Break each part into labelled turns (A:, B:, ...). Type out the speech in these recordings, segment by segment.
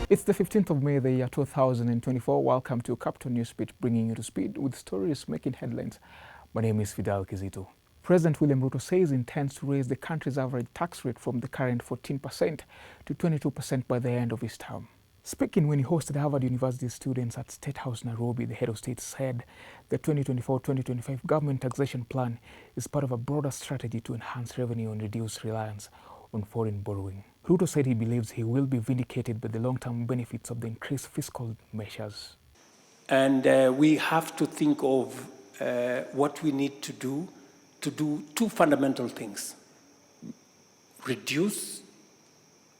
A: It's the 15th of May, the year 2024. Welcome to Capital News Beat, bringing you to speed with stories making headlines. My name is Fidel Kizito. President William Ruto says he intends to raise the country's average tax rate from the current 14% to 22% by the end of his term. Speaking when he hosted Harvard University students at State House, Nairobi, the head of state said the 2024-2025 government taxation plan is part of a broader strategy to enhance revenue and reduce reliance on foreign borrowing. Ruto said he believes he will be vindicated by the long-term benefits of the increased fiscal measures.
B: And we have to think of what we need to do two fundamental things. Reduce.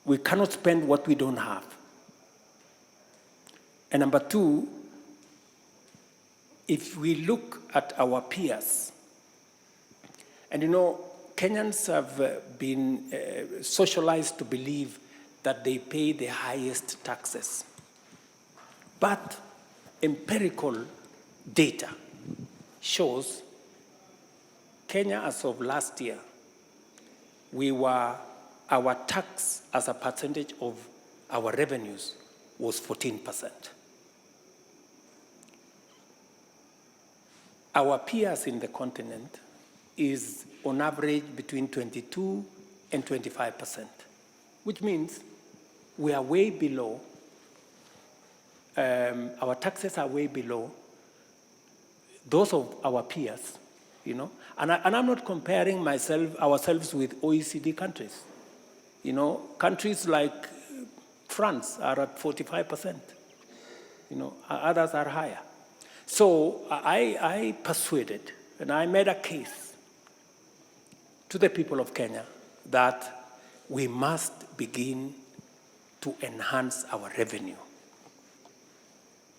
B: We cannot spend what we don't have. And number two, if we look at our peers, and you know, Kenyans have been socialized to believe that they pay the highest taxes. But empirical data shows Kenya, as of last year, our tax as a percentage of our revenues was 14%. Our peers in the continent is on average between 22 and 25%, which means we are way below, our taxes are way below those of our peers, you know. And I'm not comparing ourselves with OECD countries. You know, countries like France are at 45%, you know, others are higher. So I persuaded, and I made a case to the people of Kenya that we must begin to enhance our revenue.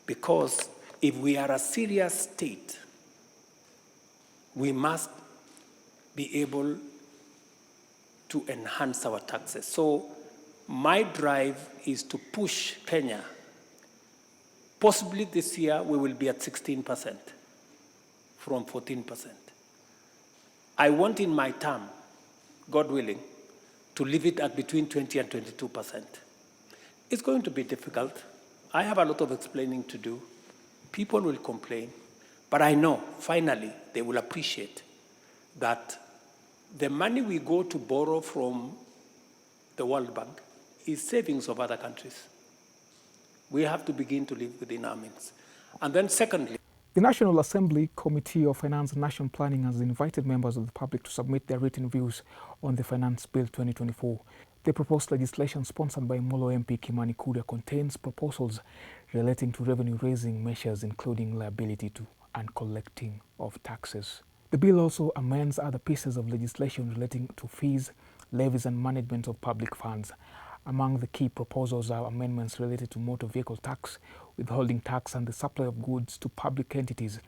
B: Because if we are a serious state, we must be able to enhance our taxes. So my drive is to push Kenya. Possibly this year we will be at 16% from 14%. I want in my term, God willing, to leave it at between 20 and 22%. It's going to be difficult. I have a lot of explaining to do. People will complain, but I know finally they will appreciate that the money we go to borrow from the World Bank is savings of other countries. We have to begin to live within our means. And then secondly,
A: the National Assembly Committee of Finance and National Planning has invited members of the public to submit their written views on the Finance Bill 2024. The proposed legislation, sponsored by Molo MP Kimani Kuria, contains proposals relating to revenue-raising measures, including liability to and collecting of taxes. The bill also amends other pieces of legislation relating to fees, levies, and management of public funds. Among the key proposals are amendments related to motor vehicle tax, withholding tax, and the supply of goods to public entities,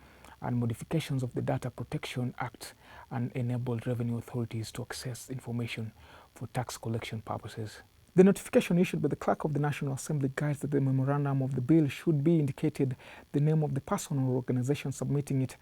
A: and modifications of the Data Protection Act and enabled revenue authorities to access information for tax collection purposes. The notification issued by the Clerk of the National Assembly guides that the memorandum of the bill should be indicated the name of the person or organization submitting it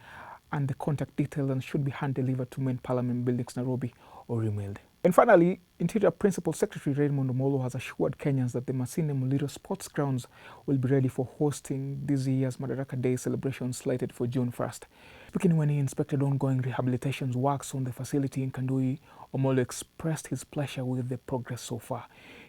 A: and the contact details, and should be hand-delivered to Main Parliament Buildings, Nairobi, or emailed. And finally, Interior Principal Secretary Raymond Omolo has assured Kenyans that the Masinde Muliro Sports Grounds will be ready for hosting this year's Madaraka Day celebration slated for June 1st. Speaking when he inspected ongoing rehabilitation works on the facility in Kandui, Omolo expressed his pleasure with the progress so far.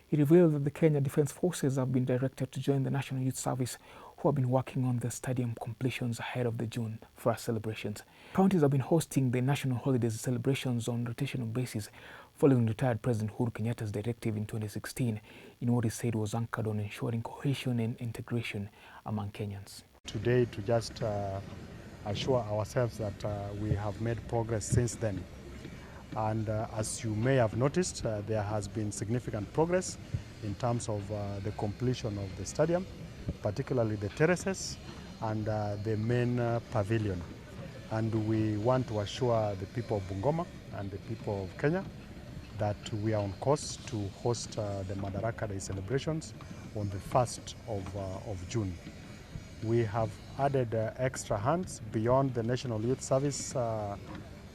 A: He revealed that the Kenya Defence Forces have been directed to join the National Youth Service, who have been working on the stadium completions ahead of the June 1st celebrations. Counties have been hosting the national holidays celebrations on rotational basis following retired President Uhuru Kenyatta's directive in 2016 in what he said was anchored on ensuring cohesion and integration among Kenyans.
C: Today, to just assure ourselves that we have made progress since then. And as you may have noticed, there has been significant progress in terms of the completion of the stadium, particularly the terraces and the main pavilion. And we want to assure the people of Bungoma and the people of Kenya that we are on course to host the Madaraka Day celebrations on the 1st of June. We have added extra hands beyond the National Youth Service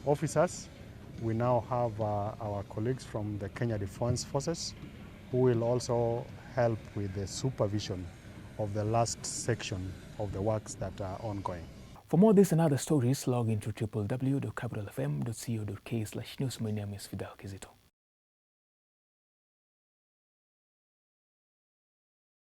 C: officers. We now have our colleagues from the Kenya Defence Forces who will also help with the supervision of the last section of the works that are ongoing.
A: For more of this and other stories, log into www.capitalfm.co.ke/news. My name is Fidel Kizito.